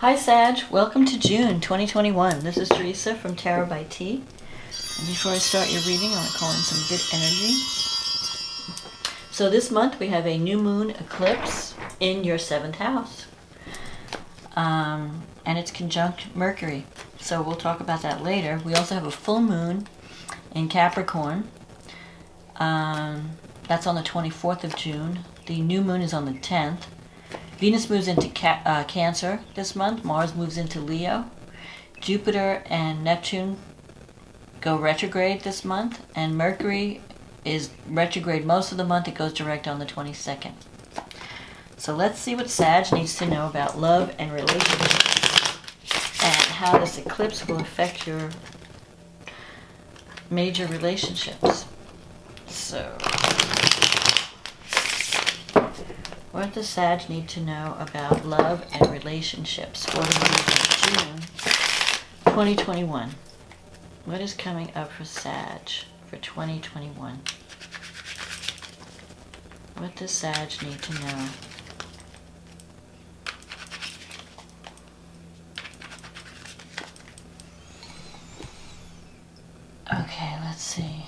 Hi Sag, welcome to June 2021. This is Teresa from Tarot by T. And before I start your reading, I want to call in some good energy. So this month we have a new moon eclipse in your 7th house. And it's conjunct Mercury. So we'll talk about that later. We also have a full moon in Capricorn. That's on the 24th of June. The new moon is on the 10th. Venus moves into Cancer this month. Mars moves into Leo. Jupiter and Neptune go retrograde this month. And Mercury is retrograde most of the month. It goes direct on the 22nd. So let's see what Sag needs to know about love and relationships and how this eclipse will affect your major relationships. So, what does Sag need to know about love and relationships for the month of June 2021? What is coming up for Sag for 2021? What does Sag need to know? Okay, let's see.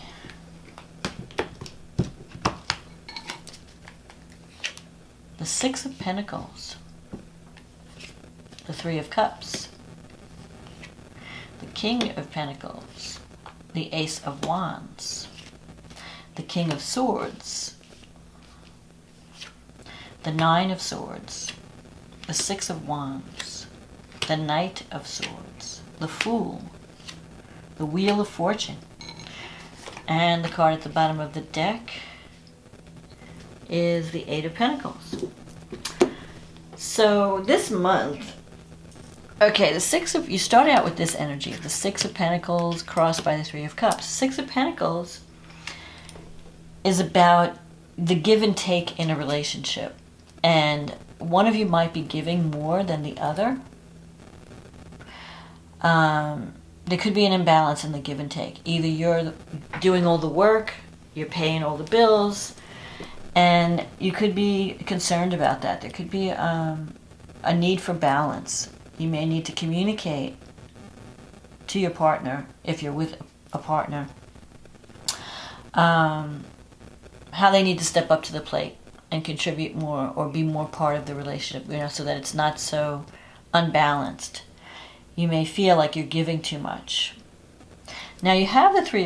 The Six of Pentacles, the Three of Cups, the King of Pentacles, the Ace of Wands, the King of Swords, the Nine of Swords, the Six of Wands, the Knight of Swords, the Fool, the Wheel of Fortune, and the card at the bottom of the deck is the Eight of Pentacles. So this month, okay, you start out with this energy, the Six of Pentacles crossed by the Three of Cups. Six of Pentacles is about the give and take in a relationship. And one of you might be giving more than the other. There could be an imbalance in the give and take. Either you're doing all the work, you're paying all the bills, and you could be concerned about that. There could be a need for balance. You may need to communicate to your partner, if you're with a partner, how they need to step up to the plate and contribute more or be more part of the relationship, so that it's not so unbalanced. You may feel like you're giving too much. Now you have the Three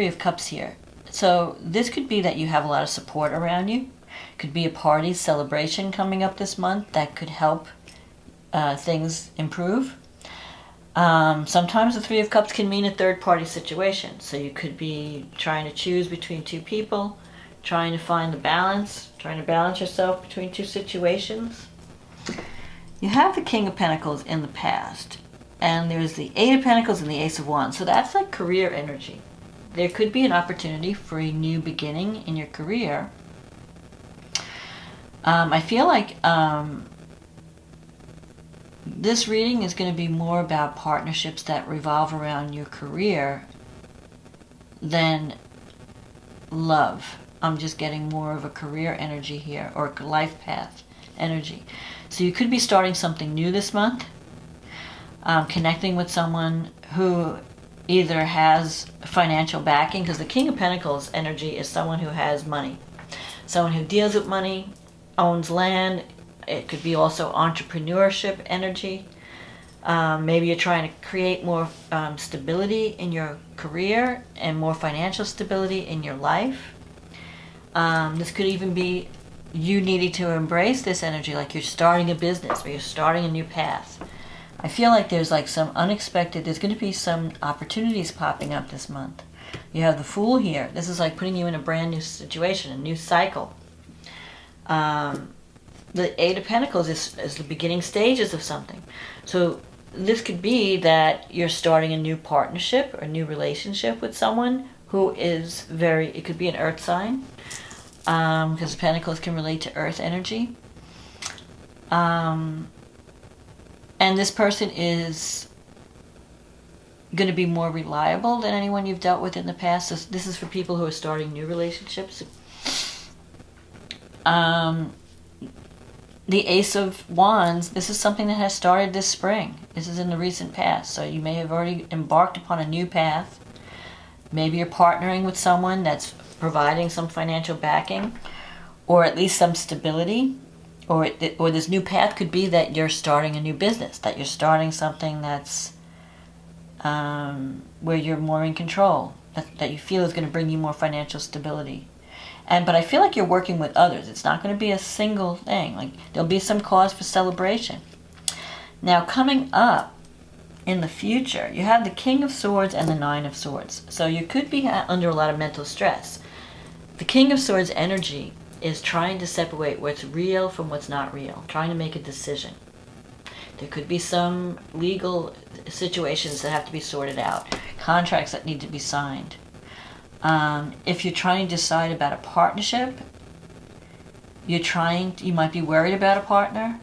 of Cups here. So this could be that you have a lot of support around you. Could be a party celebration coming up this month that could help things improve. Sometimes the Three of Cups can mean a third-party situation. So you could be trying to choose between two people, trying to find the balance, trying to balance yourself between two situations. You have the King of Pentacles in the past, and there's the Eight of Pentacles and the Ace of Wands. So that's like career energy. There could be an opportunity for a new beginning in your career. I feel like this reading is going to be more about partnerships that revolve around your career than love. I'm just getting more of a career energy here, or life path energy. So you could be starting something new this month, connecting with someone who either has financial backing, because the King of Pentacles energy is someone who has money. Someone who deals with money, owns land. It could be also entrepreneurship energy. Maybe you're trying to create more stability in your career and more financial stability in your life. This could even be you needing to embrace this energy, like you're starting a business or you're starting a new path. I feel like there's like some there's going to be some opportunities popping up this month. You have the Fool here. This is like putting you in a brand new situation, a new cycle. The Eight of Pentacles is the beginning stages of something. So this could be that you're starting a new partnership or a new relationship with someone who is it could be an earth sign, because Pentacles can relate to earth energy. And this person is going to be more reliable than anyone you've dealt with in the past. So this is for people who are starting new relationships. the Ace of Wands, this is something that has started this spring. This is in the recent past. So you may have already embarked upon a new path. Maybe you're partnering with someone that's providing some financial backing, or at least some stability. Or this new path could be that you're starting a new business, that you're starting something that's where you're more in control, that you feel is going to bring you more financial stability. But I feel like you're working with others. It's not going to be a single thing. Like, there'll be some cause for celebration. Now, coming up in the future, you have the King of Swords and the Nine of Swords. So you could be under a lot of mental stress. The King of Swords energy is trying to separate what's real from what's not real, trying to make a decision. There could be some legal situations that have to be sorted out, contracts that need to be signed. If you're trying to decide about a partnership, you might be worried about a partner.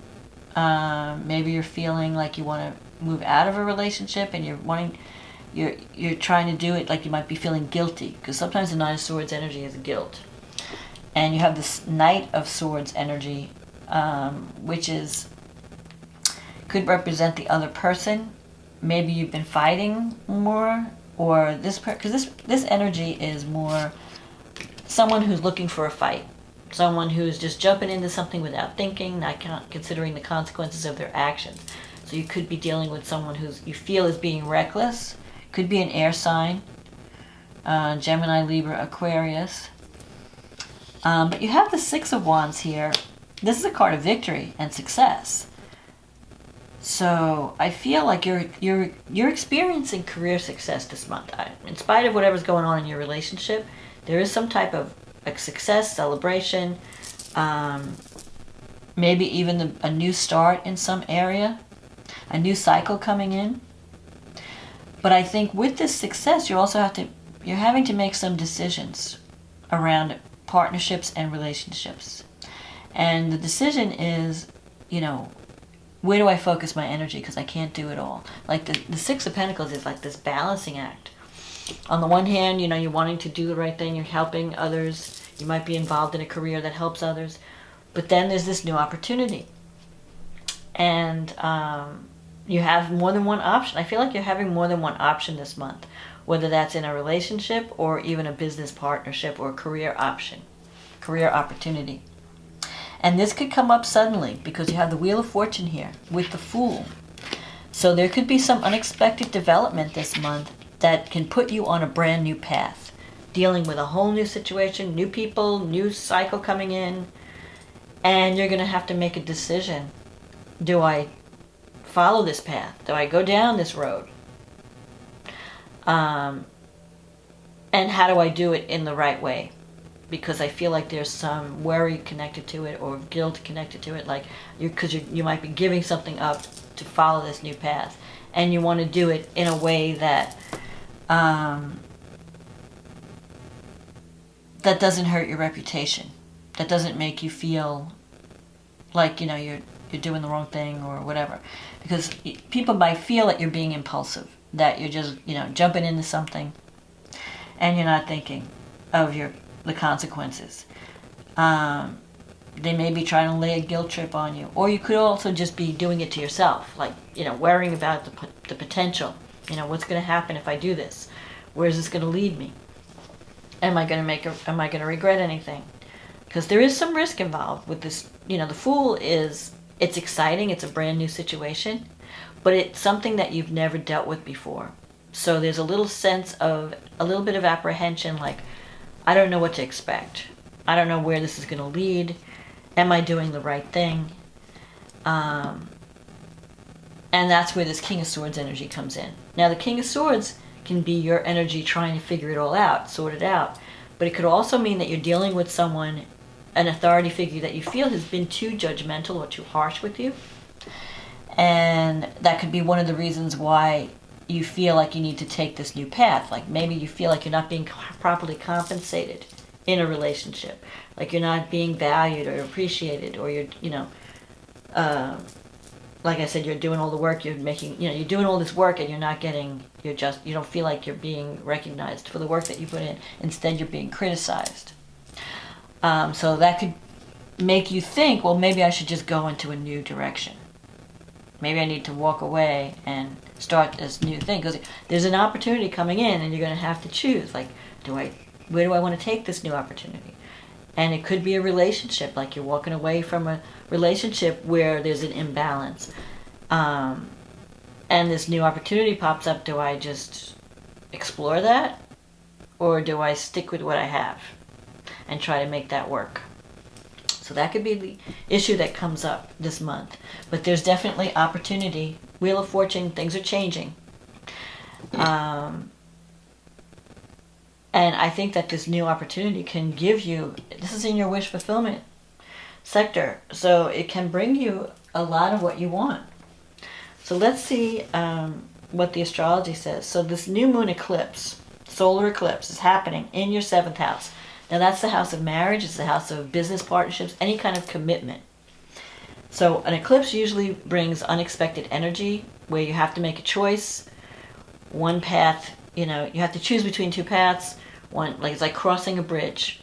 Maybe you're feeling like you want to move out of a relationship, and you're trying to do it like you might be feeling guilty, because sometimes the Nine of Swords energy is guilt. And you have this Knight of Swords energy, which could represent the other person. Maybe you've been fighting more, or because this energy is more someone who's looking for a fight, someone who's just jumping into something without thinking, not considering the consequences of their actions. So you could be dealing with someone you feel is being reckless. Could be an air sign, Gemini, Libra, Aquarius. But you have the Six of Wands here. This is a card of victory and success. So I feel like you're experiencing career success this month. In spite of whatever's going on in your relationship, there is some type of success, celebration, maybe even a new start in some area, a new cycle coming in. But I think with this success, you're having to make some decisions around partnerships and relationships. And the decision is, where do I focus my energy? Because I can't do it all. Like the Six of Pentacles is like this balancing act. On the one hand, you're wanting to do the right thing. You're helping others. You might be involved in a career that helps others. But then there's this new opportunity. And you have more than one option. I feel like you're having more than one option this month, whether that's in a relationship or even a business partnership or a career opportunity. And this could come up suddenly because you have the Wheel of Fortune here with the Fool. So there could be some unexpected development this month that can put you on a brand new path, dealing with a whole new situation, new people, new cycle coming in, and you're going to have to make a decision. Do I follow this path? Do I go down this road? And how do I do it in the right way? Because I feel like there's some worry connected to it, or guilt connected to it, like you might be giving something up to follow this new path, and you want to do it in a way that that doesn't hurt your reputation, that doesn't make you feel like you're doing the wrong thing or whatever, because people might feel that you're being impulsive, that you're just jumping into something, and you're not thinking of the consequences. They may be trying to lay a guilt trip on you, or you could also just be doing it to yourself, like worrying about the potential. What's going to happen if I do this? Where is this going to lead me? Am I going to regret anything? Because there is some risk involved with this. The Fool it's exciting. It's a brand new situation, but it's something that you've never dealt with before. So there's a little bit of apprehension, like, I don't know what to expect. I don't know where this is going to lead. Am I doing the right thing? And that's where this King of Swords energy comes in. Now, the King of Swords can be your energy trying to figure it all out, sort it out. But it could also mean that you're dealing with someone, an authority figure that you feel has been too judgmental or too harsh with you. And that could be one of the reasons why you feel like you need to take this new path. Like maybe you feel like you're not being properly compensated in a relationship, like you're not being valued or appreciated, or like I said, you're doing all the work, you're doing all this work and you don't feel like you're being recognized for the work that you put in. Instead, you're being criticized. So that could make you think, well, maybe I should just go into a new direction. Maybe I need to walk away and start this new thing, because there's an opportunity coming in and you're going to have to choose, like, where do I want to take this new opportunity? And it could be a relationship, like you're walking away from a relationship where there's an imbalance. And this new opportunity pops up. Do I just explore that? Or do I stick with what I have and try to make that work? So that could be the issue that comes up this month. But there's definitely opportunity. Wheel of Fortune, things are changing. And I think that this new opportunity can give you, this is in your wish fulfillment sector, so it can bring you a lot of what you want. So let's see what the astrology says. So this new moon eclipse, solar eclipse, is happening in your 7th house. Now that's the house of marriage, it's the house of business partnerships, any kind of commitment. So an eclipse usually brings unexpected energy where you have to make a choice. One path, you have to choose between two paths. One, like, it's like crossing a bridge.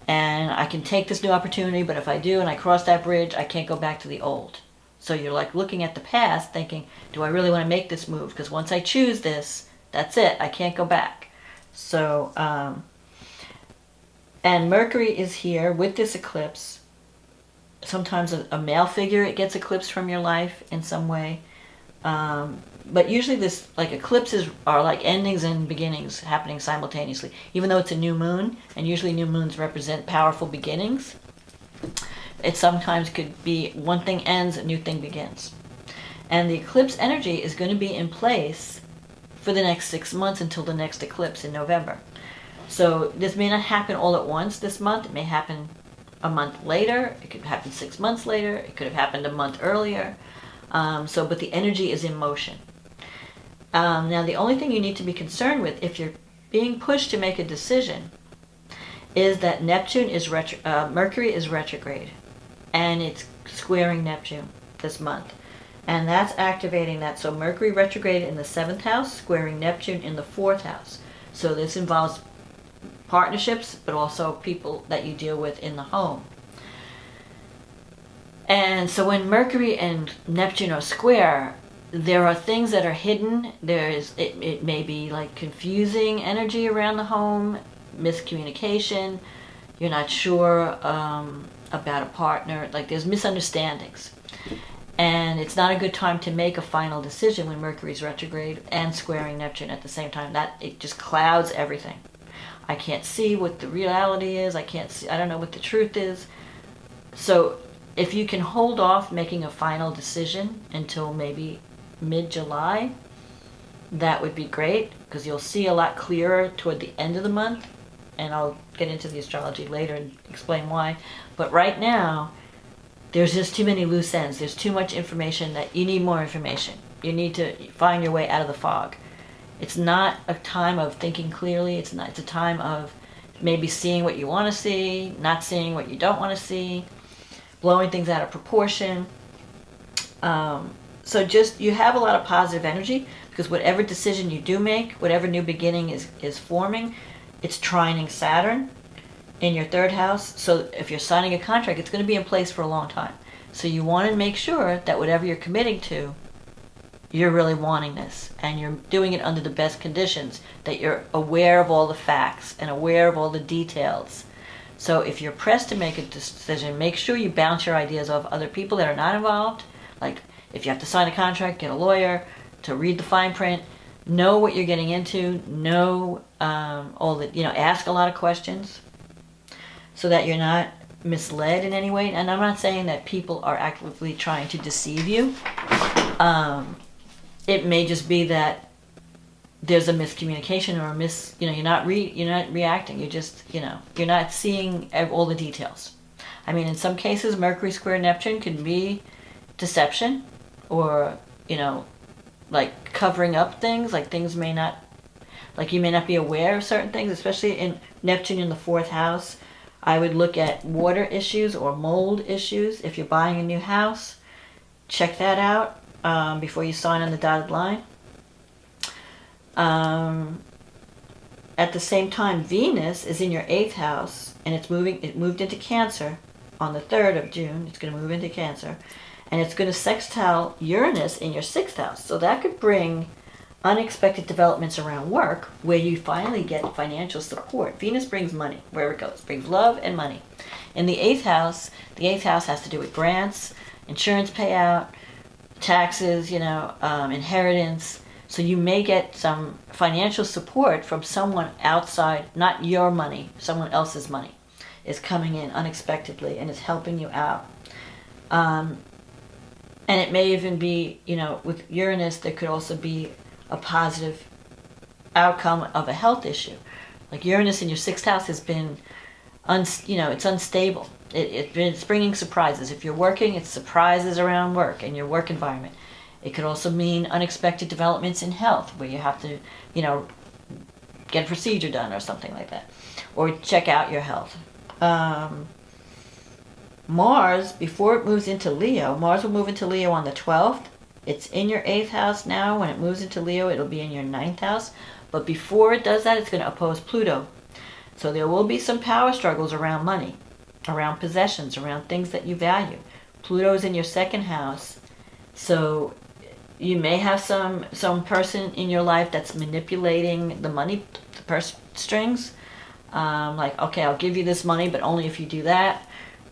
And I can take this new opportunity, but if I do and I cross that bridge, I can't go back to the old. So you're like looking at the past thinking, do I really want to make this move? Because once I choose this, that's it. I can't go back. So, and Mercury is here with this eclipse. Sometimes a male figure, it gets eclipsed from your life in some way. But usually this, like, eclipses are like endings and beginnings happening simultaneously. Even though it's a new moon, and usually new moons represent powerful beginnings, it sometimes could be one thing ends, a new thing begins. And the eclipse energy is going to be in place for the next 6 months until the next eclipse in November. So this may not happen all at once this month. It may happen a month later. It could happen 6 months later. It could have happened a month earlier. But the energy is in motion. Now, the only thing you need to be concerned with if you're being pushed to make a decision is that Mercury is retrograde, and it's squaring Neptune this month. And that's activating that. So Mercury retrograde in the 7th house, squaring Neptune in the 4th house. So this involves partnerships, but also people that you deal with in the home. And so when Mercury and Neptune are square, there are things that are hidden. It may be like confusing energy around the home, miscommunication. You're not sure about a partner. Like, there's misunderstandings. And it's not a good time to make a final decision when Mercury's retrograde and squaring Neptune at the same time. That it just clouds everything. I can't see what the reality is. I don't know what the truth is. So if you can hold off making a final decision until maybe mid-July, that would be great, because you'll see a lot clearer toward the end of the month. And I'll get into the astrology later and explain why. But right now, there's just too many loose ends. There's too much information that you need more information. You need to find your way out of the fog. It's not a time of thinking clearly. It's a time of maybe seeing what you want to see, not seeing what you don't want to see, blowing things out of proportion. So just, you have a lot of positive energy, because whatever decision you do make, whatever new beginning is forming, it's trining Saturn in your 3rd house. So if you're signing a contract, it's going to be in place for a long time. So you want to make sure that whatever you're committing to, you're really wanting this, and you're doing it under the best conditions, that you're aware of all the facts and aware of all the details. So if you're pressed to make a decision, make sure you bounce your ideas off other people that are not involved. Like, if you have to sign a contract, get a lawyer to read the fine print, know what you're getting into, know ask a lot of questions so that you're not misled in any way. And I'm not saying that people are actively trying to deceive you. It may just be that there's a miscommunication or you're not reacting. You're not seeing all the details. I mean, in some cases, Mercury square Neptune can be deception, or like covering up things. Like, things may not, like, you may not be aware of certain things, especially in Neptune in the 4th house. I would look at water issues or mold issues. If you're buying a new house, check that out before you sign on the dotted line. At the same time, Venus is in your 8th house, and it moved into Cancer, on the 3rd of June. It's going to move into Cancer. And it's going to sextile Uranus in your 6th house. So that could bring unexpected developments around work where you finally get financial support. Venus brings money where it goes. Brings love and money. In the 8th house has to do with grants, insurance payout, taxes, inheritance. So you may get some financial support from someone outside, not your money, someone else's money is coming in unexpectedly and is helping you out. And it may even be, with Uranus, there could also be a positive outcome of a health issue. Like Uranus in your 6th house has been, it's unstable. It's bringing surprises. If you're working, it's surprises around work and your work environment. It could also mean unexpected developments in health where you have to, get a procedure done or something like that. Or check out your health. Mars, before it moves into Leo, Mars will move into Leo on the 12th. It's in your 8th house now. When it moves into Leo, it'll be in your 9th house. But before it does that, it's going to oppose Pluto. So there will be some power struggles around money, around possessions, around things that you value. Pluto is in your 2nd house. So you may have some person in your life that's manipulating the money, the purse strings. Like, okay, I'll give you this money, but only if you do that.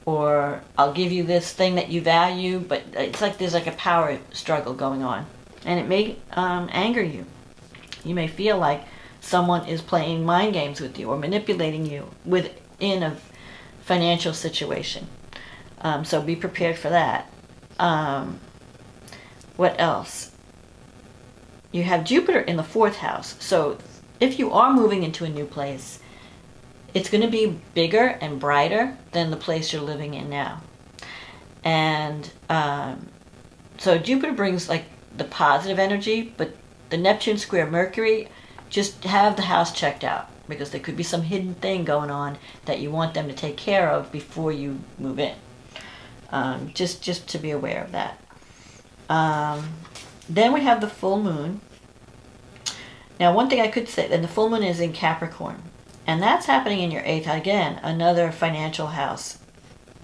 Or I'll give you this thing that you value, but it's like there's like a power struggle going on. And it may anger you. You may feel like someone is playing mind games with you or manipulating you within a financial situation. So be prepared for that. What else? You have Jupiter in the 4th house. So if you are moving into a new place, it's going to be bigger and brighter than the place you're living in now. And so Jupiter brings like the positive energy, but the Neptune square Mercury, just have the house checked out because there could be some hidden thing going on that you want them to take care of before you move in. Just to be aware of that. Then we have the full moon. Now, one thing I could say, and the full moon is in Capricorn. And that's happening in your 8th, again, another financial house.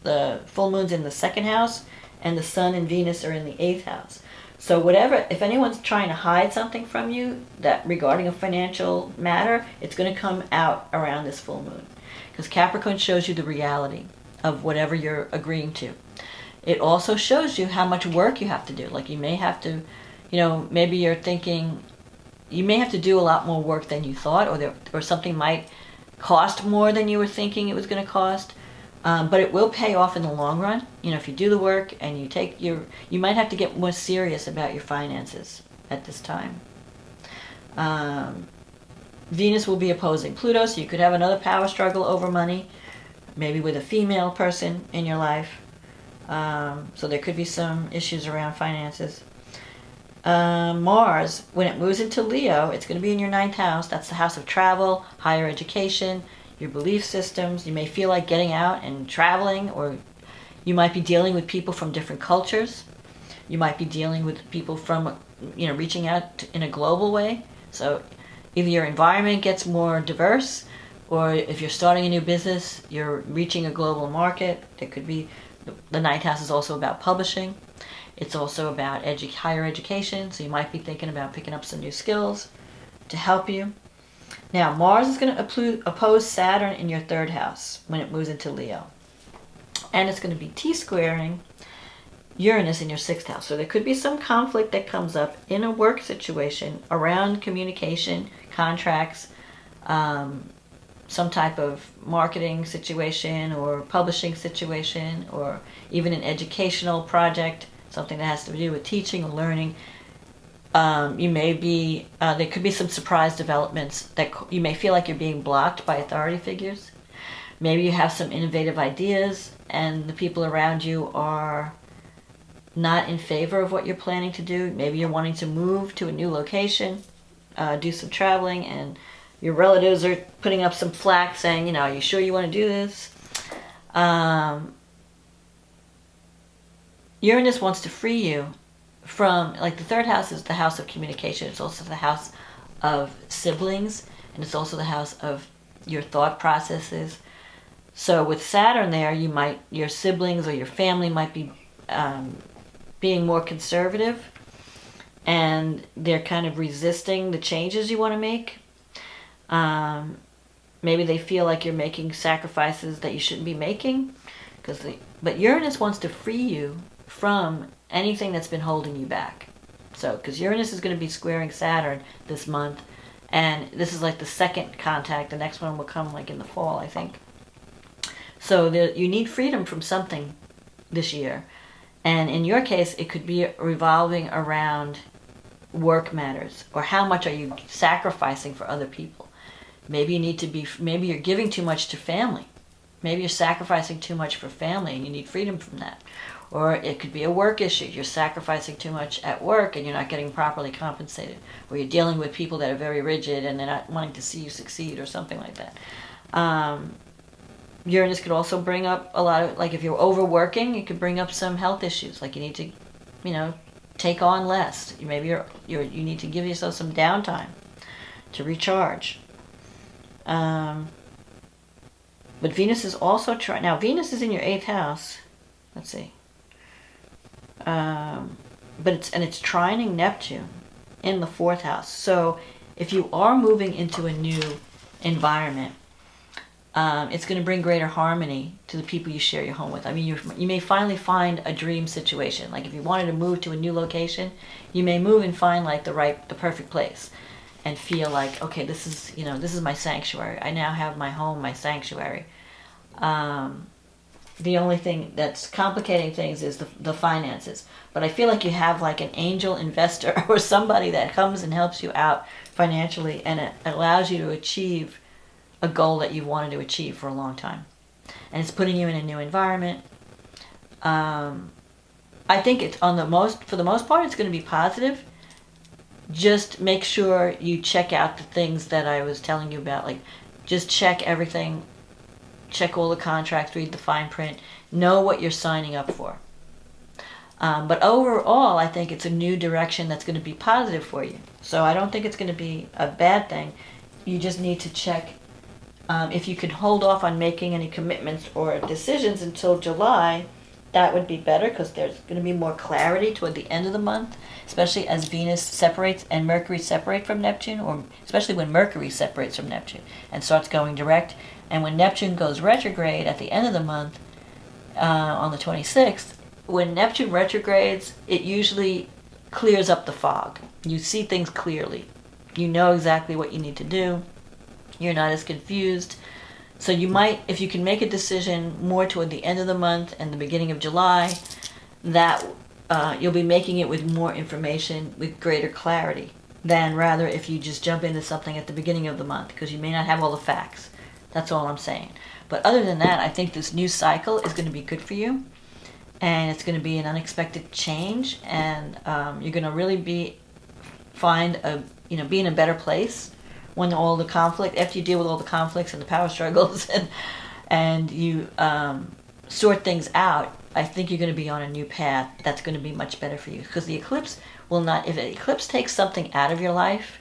The full moon's in the 2nd house, and the sun and Venus are in the 8th house. So whatever, if anyone's trying to hide something from you that regarding a financial matter, it's going to come out around this full moon. Because Capricorn shows you the reality of whatever you're agreeing to. It also shows you how much work you have to do. Like you may have to, maybe you're thinking, you may have to do a lot more work than you thought, or something might cost more than you were thinking it was going to cost, but it will pay off in the long run. If you do the work and you might have to get more serious about your finances at this time. Venus will be opposing Pluto, so you could have another power struggle over money, maybe with a female person in your life. So there could be some issues around finances. Mars, when it moves into Leo, it's going to be in your 9th house. That's the house of travel, higher education, your belief systems. You may feel like getting out and traveling, or you might be dealing with people from different cultures. You might be dealing with people from, reaching out in a global way. So either your environment gets more diverse, or if you're starting a new business, you're reaching a global market. There could be, the 9th house is also about publishing. It's also about higher education, so you might be thinking about picking up some new skills to help you. Now, Mars is going to oppose Saturn in your 3rd house when it moves into Leo. And it's going to be T-squaring Uranus in your 6th house. So there could be some conflict that comes up in a work situation around communication, contracts, some type of marketing situation or publishing situation, or even an educational project, something that has to do with teaching or learning. There could be some surprise developments that you may feel like you're being blocked by authority figures. Maybe you have some innovative ideas and the people around you are not in favor of what you're planning to do. Maybe you're wanting to move to a new location, do some traveling, and your relatives are putting up some flack saying, are you sure you want to do this? Uranus wants to free you from, like, the 3rd house is the house of communication. It's also the house of siblings, and it's also the house of your thought processes. So with Saturn there, your siblings or your family might be being more conservative, and they're kind of resisting the changes you want to make. Maybe they feel like you're making sacrifices that you shouldn't be making, but Uranus wants to free you from anything that's been holding you back. So, because Uranus is going to be squaring Saturn this month, and this is like the second contact. The next one will come like in the fall, I think. So you need freedom from something this year. And in your case, it could be revolving around work matters, or how much are you sacrificing for other people. Maybe you're giving too much to family. Maybe you're sacrificing too much for family and you need freedom from that. Or it could be a work issue. You're sacrificing too much at work and you're not getting properly compensated. Or you're dealing with people that are very rigid and they're not wanting to see you succeed, or something like that. Uranus could also bring up a lot of, like if you're overworking, it could bring up some health issues. Like you need to, take on less. Maybe you need to give yourself some downtime to recharge. But Venus is also now Venus is in your 8th house. Let's see. But it's trining Neptune in the 4th house. So if you are moving into a new environment, it's going to bring greater harmony to the people you share your home with. I mean, you may finally find a dream situation. Like if you wanted to move to a new location, you may move and find like the perfect place, and feel like, okay, this is my sanctuary. I now have my home, my sanctuary. The only thing that's complicating things is the finances. But I feel like you have like an angel investor or somebody that comes and helps you out financially, and it allows you to achieve a goal that you wanted to achieve for a long time. And it's putting you in a new environment. I think it's for the most part, it's going to be positive. Just make sure you check out the things that I was telling you about. Like, just check everything. Check all the contracts, read the fine print, know what you're signing up for. But overall, I think it's a new direction that's going to be positive for you. So I don't think it's going to be a bad thing. You just need to check if you could hold off on making any commitments or decisions until July. That would be better, because there's going to be more clarity toward the end of the month, especially as Venus separates and Mercury separate from Neptune, or especially when Mercury separates from Neptune and starts going direct. And when Neptune goes retrograde at the end of the month, on the 26th, when Neptune retrogrades, it usually clears up the fog. You see things clearly. You know exactly what you need to do. You're not as confused. So you might, if you can make a decision more toward the end of the month and the beginning of July, that you'll be making it with more information, with greater clarity, than rather if you just jump into something at the beginning of the month, because you may not have all the facts. That's all I'm saying. But other than that, I think this new cycle is going to be good for you, and it's going to be an unexpected change, and you're going to really be in a better place when all the conflict, after you deal with all the conflicts and the power struggles and you sort things out. I think you're going to be on a new path that's going to be much better for you, because the eclipse if the eclipse takes something out of your life,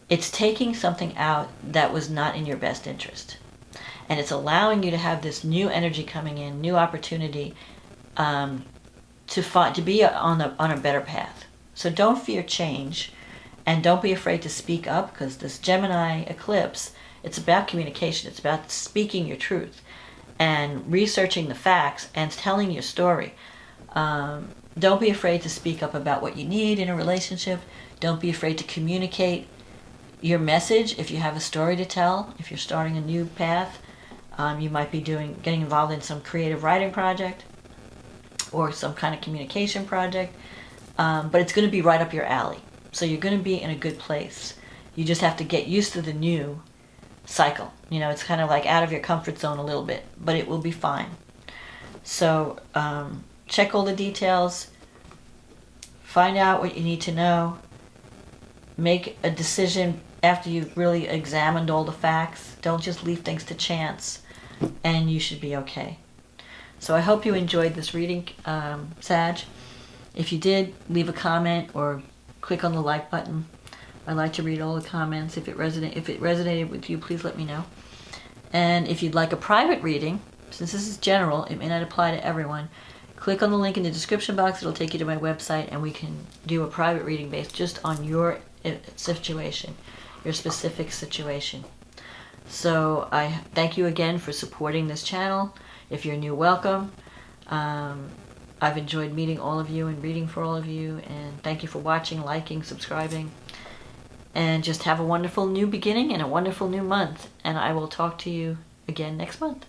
it's taking something out that was not in your best interest. And it's allowing you to have this new energy coming in, new opportunity to be on a better path. So don't fear change, and don't be afraid to speak up, because this Gemini eclipse, it's about communication. It's about speaking your truth and researching the facts and telling your story. Don't be afraid to speak up about what you need in a relationship. Don't be afraid to communicate your message if you have a story to tell. If you're starting a new path, you might be getting involved in some creative writing project or some kind of communication project, but it's going to be right up your alley. So you're going to be in a good place. You just have to get used to the new cycle. It's kind of like out of your comfort zone a little bit, but it will be fine. So check all the details. Find out what you need to know. Make a decision after you've really examined all the facts. Don't just leave things to chance, and you should be okay. So I hope you enjoyed this reading, Sag. If you did, leave a comment or click on the like button. I like to read all the comments. If it resonated with you, please let me know. And if you'd like a private reading, since this is general, it may not apply to everyone, click on the link in the description box. It'll take you to my website, and we can do a private reading based just on your situation, your specific situation. So I thank you again for supporting this channel. If you're new, welcome. I've enjoyed meeting all of you and reading for all of you, and thank you for watching, liking, subscribing, and just have a wonderful new beginning and a wonderful new month, and I will talk to you again next month.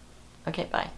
Okay, bye.